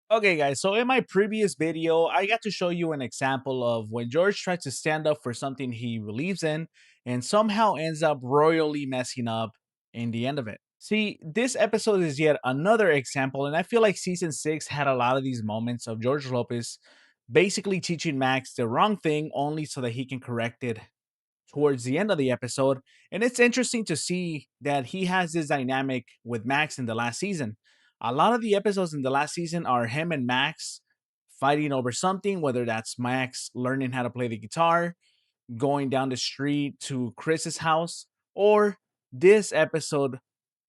Okay guys, so in my previous video, I got to show you an example of when George tries to stand up for something he believes in and somehow ends up royally messing up in the end of it. See, this episode is yet another example, and I feel like season 6 had a lot of these moments of George Lopez basically teaching Max the wrong thing only so that he can correct it towards the end of the episode. And it's interesting to see that he has this dynamic with Max in the last season. A lot of the episodes in the last season are him and Max fighting over something, whether that's Max learning how to play the guitar, going down the street to Chris's house, or this episode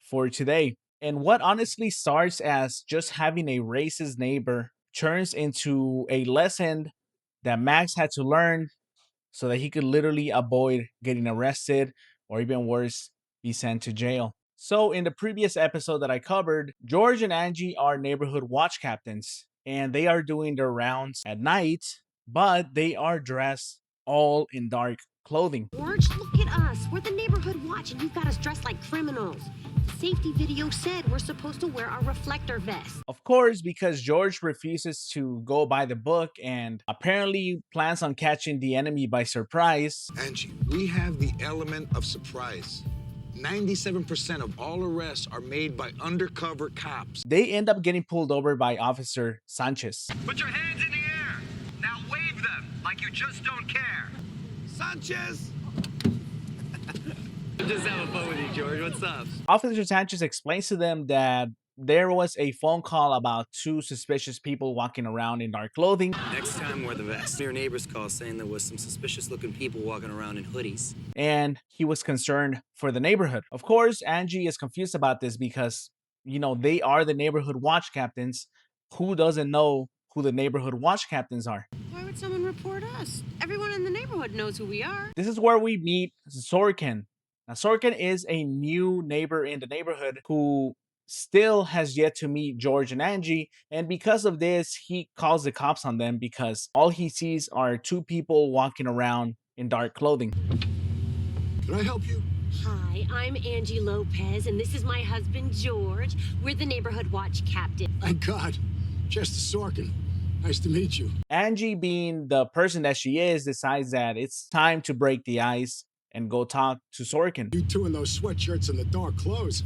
for today. And what honestly starts as just having a racist neighbor turns into a lesson that Max had to learn so that he could literally avoid getting arrested or even worse, be sent to jail. So, in the previous episode that I covered, George and Angie are neighborhood watch captains and they are doing their rounds at night, but they are dressed all in dark clothing. George, look at us. We're the neighborhood watch and you've got us dressed like criminals. The safety video said we're supposed to wear our reflector vests. Of course, because George refuses to go by the book and apparently plans on catching the enemy by surprise. Angie, we have the element of surprise. 97% of all arrests are made by undercover cops. They end up getting pulled over by Officer Sanchez. Put your hands in the air. Now wave them like you just don't care. Sanchez! I'm just having fun with you, George. What's up? Officer Sanchez explains to them that there was a phone call about two suspicious people walking around in dark clothing. Next time, wear the vest. Your neighbors call saying there was some suspicious-looking people walking around in hoodies. And he was concerned for the neighborhood. Of course, Angie is confused about this because, they are the neighborhood watch captains. Who doesn't know who the neighborhood watch captains are? Why would someone report us? Everyone in the neighborhood knows who we are. This is where we meet Sorkin. Now, Sorkin is a new neighbor in the neighborhood who still has yet to meet George and Angie, and because of this, he calls the cops on them because all he sees are two people walking around in dark clothing. Can I help you? Hi, I'm Angie Lopez, and this is my husband, George. We're the neighborhood watch captain. Thank God. Chester Sorkin. Nice to meet you. Angie, being the person that she is, decides that it's time to break the ice and go talk to Sorkin. You two in those sweatshirts and the dark clothes.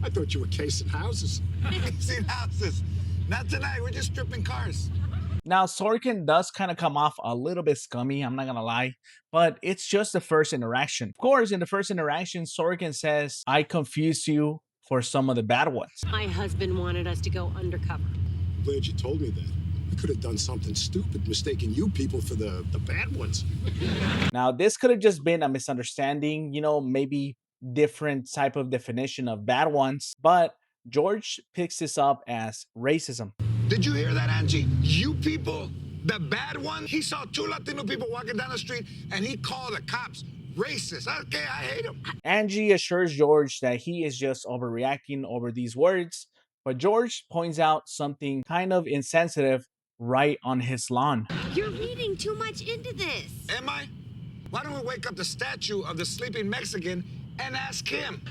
I thought you were casing houses. Casing houses. Not tonight. We're just stripping cars. Now, Sorkin does kind of come off a little bit scummy, I'm not gonna lie, but it's just the first interaction. Of course, in the first interaction, Sorkin says, I confused you for some of the bad ones. My husband wanted us to go undercover. Glad you told me that. I could have done something stupid, mistaking you people for the bad ones. Now, this could have just been a misunderstanding, maybe different type of definition of bad ones, but George picks this up as racism. Did you hear that, Angie? You people, the bad one, he saw two Latino people walking down the street and he called the cops racist. Okay, I hate him. Angie assures George that he is just overreacting over these words, but George points out something kind of insensitive right on his lawn. You're reading too much into this. Am I? Why don't we wake up the statue of the sleeping Mexican and ask him?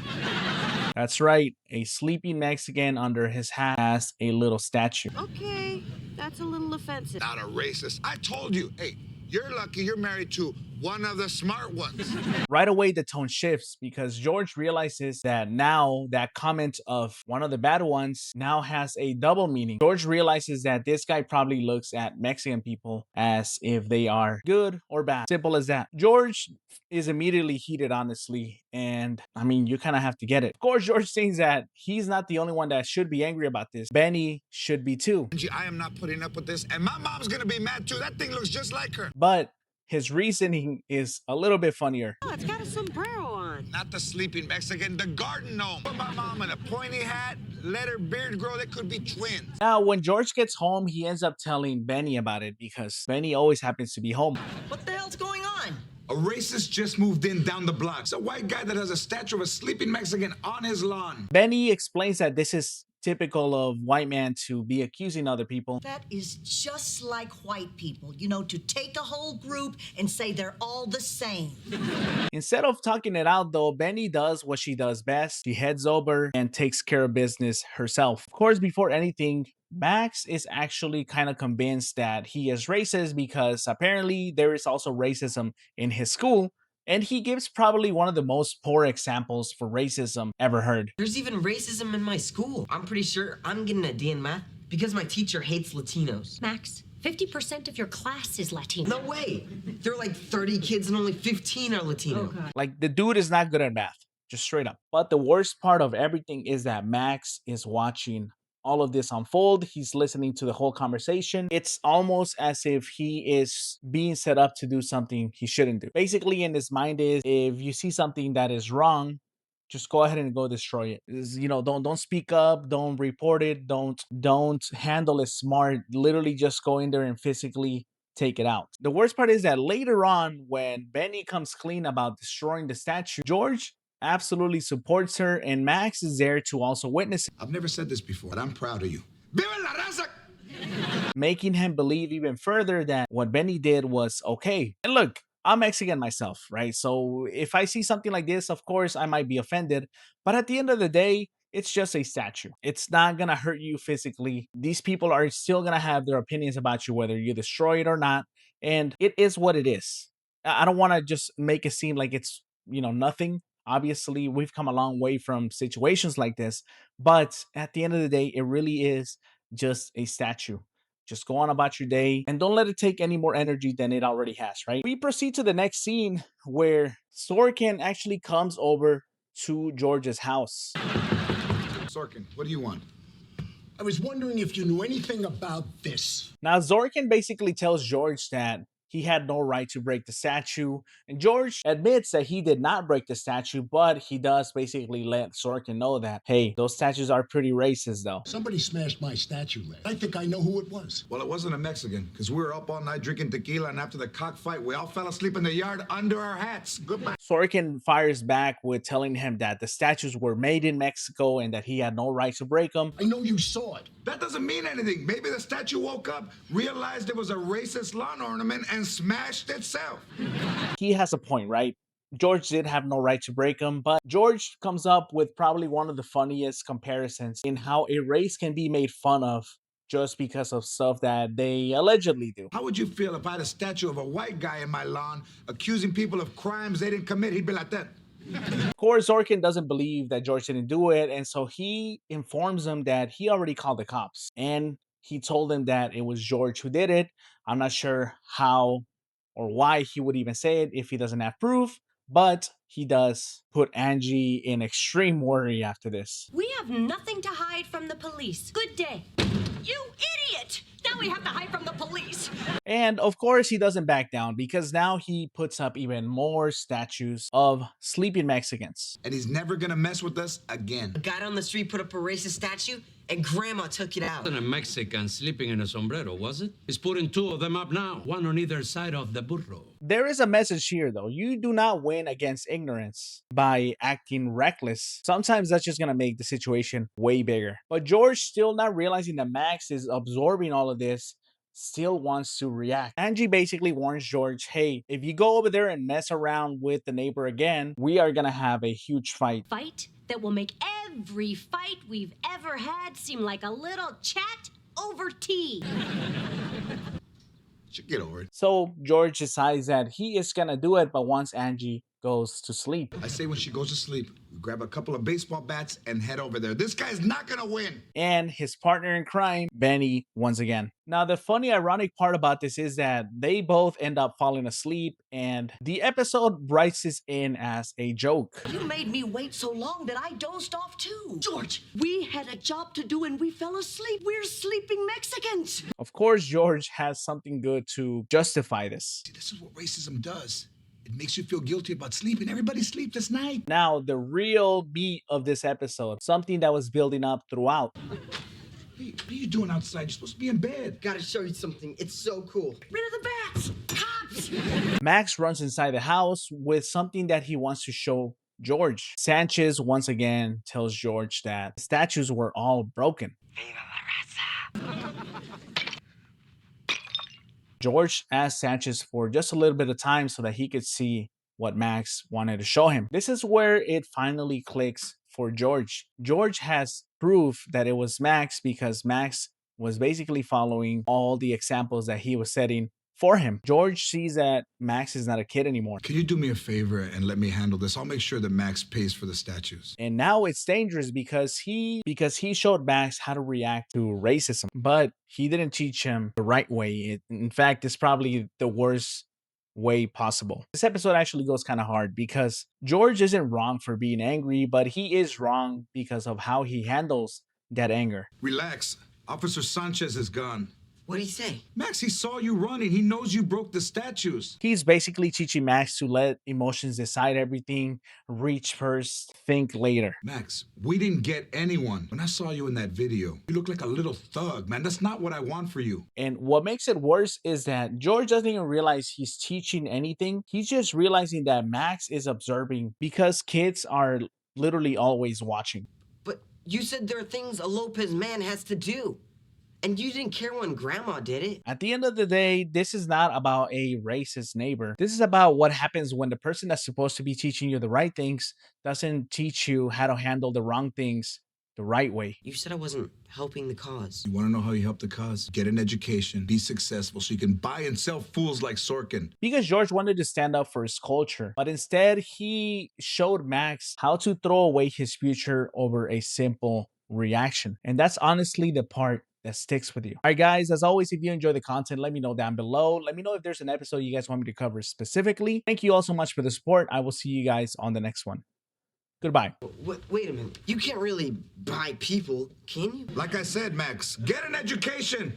That's right, a sleeping Mexican under his hat has a little statue. Okay, that's a little offensive. Not a racist. I told you, hey, you're lucky you're married to one of the smart ones. Right away, the tone shifts because George realizes that now that comment of one of the bad ones now has a double meaning. George realizes that this guy probably looks at Mexican people as if they are good or bad. Simple as that. George is immediately heated, honestly, and I mean, you kind of have to get it. Of course, George thinks that he's not the only one that should be angry about this. Benny should be too. Angie, I am not putting up with this, and my mom's gonna be mad too. That thing looks just like her. But his reasoning is a little bit funnier. Oh, it's got a sombrero on. Not the sleeping Mexican, the garden gnome. Put my mom in a pointy hat, let her beard grow, they could be twins. Now, when George gets home, he ends up telling Benny about it because Benny always happens to be home. What the hell's going on? A racist just moved in down the block. It's a white guy that has a statue of a sleeping Mexican on his lawn. Benny explains that this is typical of white men to be accusing other people. That is just like white people, to take a whole group and say they're all the same. Instead of talking it out though, Benny does what she does best. She heads over and takes care of business herself. Of course, before anything, Max is actually kind of convinced that he is racist because apparently there is also racism in his school, and he gives probably one of the most poor examples for racism ever heard. There's even racism in my school. I'm pretty sure I'm getting a D in math because my teacher hates Latinos. Max, 50% of your class is Latino. No way! There are like 30 kids and only 15 are Latino. Oh, God. Like, the dude is not good at math, just straight up. But the worst part of everything is that Max is watching all of this unfold. He's listening to the whole conversation. It's almost as if he is being set up to do something he shouldn't do. Basically, in his mind is, if you see something that is wrong, just go ahead and go destroy it. Don't speak up, don't report it, don't handle it smart. Literally just go in there and physically take it out. The worst part is that later on, when Benny comes clean about destroying the statue, George absolutely supports her, and Max is there to also witness it, I've never said this before, but I'm proud of you. Viva la raza! making him believe even further that what Benny did was okay. And look, I'm Mexican myself, right? So if I see something like this, of course, I might be offended. But at the end of the day, it's just a statue. It's not going to hurt you physically. These people are still going to have their opinions about you, whether you destroy it or not. And it is what it is. I don't want to just make it seem like it's, nothing. Obviously, we've come a long way from situations like this. But at the end of the day, it really is just a statue. Just go on about your day and don't let it take any more energy than it already has, right? We proceed to the next scene where Sorkin actually comes over to George's house. Sorkin, what do you want? I was wondering if you knew anything about this. Now, Zorkin basically tells George that he had no right to break the statue, and George admits that he did not break the statue, but he does basically let Sorkin know that, hey, those statues are pretty racist though. Somebody smashed my statue last. I think I know who it was. Well, it wasn't a Mexican, because we were up all night drinking tequila, and after the cockfight, we all fell asleep in the yard under our hats. Goodbye. Sorkin fires back with telling him that the statues were made in Mexico and that he had no right to break them. I know you saw it. That doesn't mean anything. Maybe the statue woke up, realized it was a racist lawn ornament, and smashed itself. He has a point, right? George did have no right to break them, but George comes up with probably one of the funniest comparisons in how a race can be made fun of just because of stuff that they allegedly do. How would you feel if I had a statue of a white guy in my lawn accusing people of crimes they didn't commit? He'd be like that. Of course, Zorkin doesn't believe that George didn't do it, and so he informs him that he already called the cops, and he told him that it was George who did it. I'm not sure how or why he would even say it if he doesn't have proof, but he does put Angie in extreme worry after this. We have nothing to hide from the police. Good day. You idiot! Now we have to hide from the police. And of course, he doesn't back down because now he puts up even more statues of sleeping Mexicans. And he's never gonna mess with us again. A guy down the street put up a racist statue and Grandma took it out. Wasn't a Mexican sleeping in a sombrero, was it? He's putting two of them up now, one on either side of the burro. There is a message here, though. You do not win against ignorance by acting reckless. Sometimes that's just going to make the situation way bigger. But George, still not realizing that Max is absorbing all of this, still wants to react. Angie basically warns George, hey, if you go over there and mess around with the neighbor again, we are going to have a huge fight. Fight that will make every fight we've ever had seem like a little chat over tea. Should get over it. So George decides that he is going to do it, but once Angie goes to sleep. I say when she goes to sleep, we grab a couple of baseball bats and head over there. This guy's not gonna win. And his partner in crime, Benny, once again. Now, the funny, ironic part about this is that they both end up falling asleep, and the episode writes this in as a joke. You made me wait so long that I dozed off too. George, we had a job to do and we fell asleep. We're sleeping Mexicans. Of course, George has something good to justify this. See, this is what racism does. It makes you feel guilty about sleeping. Everybody sleep this night. Now, the real meat of this episode, something that was building up throughout. Hey, what are you doing outside? You're supposed to be in bed. Gotta show you something. It's so cool. Rid of the bats. Cops. Max runs inside the house with something that he wants to show George. Sanchez once again tells George that the statues were all broken. George asked Sanchez for just a little bit of time so that he could see what Max wanted to show him. This is where it finally clicks for George. George has proof that it was Max because Max was basically following all the examples that he was setting for him. George sees that Max is not a kid anymore. Can you do me a favor and let me handle this? I'll make sure that Max pays for the statues. And now it's dangerous because he showed Max how to react to racism, but he didn't teach him the right way. In fact, it's probably the worst way possible. This episode actually goes kind of hard because George isn't wrong for being angry, but he is wrong because of how he handles that anger. Relax. Officer Sanchez is gone. What'd he say? Max, he saw you running. He knows you broke the statues. He's basically teaching Max to let emotions decide everything, reach first, think later. Max, we didn't get anyone. When I saw you in that video, you look like a little thug, man. That's not what I want for you. And what makes it worse is that George doesn't even realize he's teaching anything. He's just realizing that Max is observing because kids are literally always watching. But you said there are things a Lopez man has to do. And you didn't care when Grandma did it. At the end of the day, this is not about a racist neighbor. This is about what happens when the person that's supposed to be teaching you the right things doesn't teach you how to handle the wrong things the right way. You said I wasn't helping the cause. You want to know how you help the cause? Get an education, be successful so you can buy and sell fools like Sorkin. Because George wanted to stand up for his culture, but instead he showed Max how to throw away his future over a simple reaction. And that's honestly the part that sticks with you. All right, guys, as always, if you enjoy the content, let me know down below. Let me know if there's an episode you guys want me to cover specifically. Thank you all so much for the support. I will see you guys on the next one. Goodbye. Wait a minute. You can't really buy people, can you? Like I said, Max, get an education.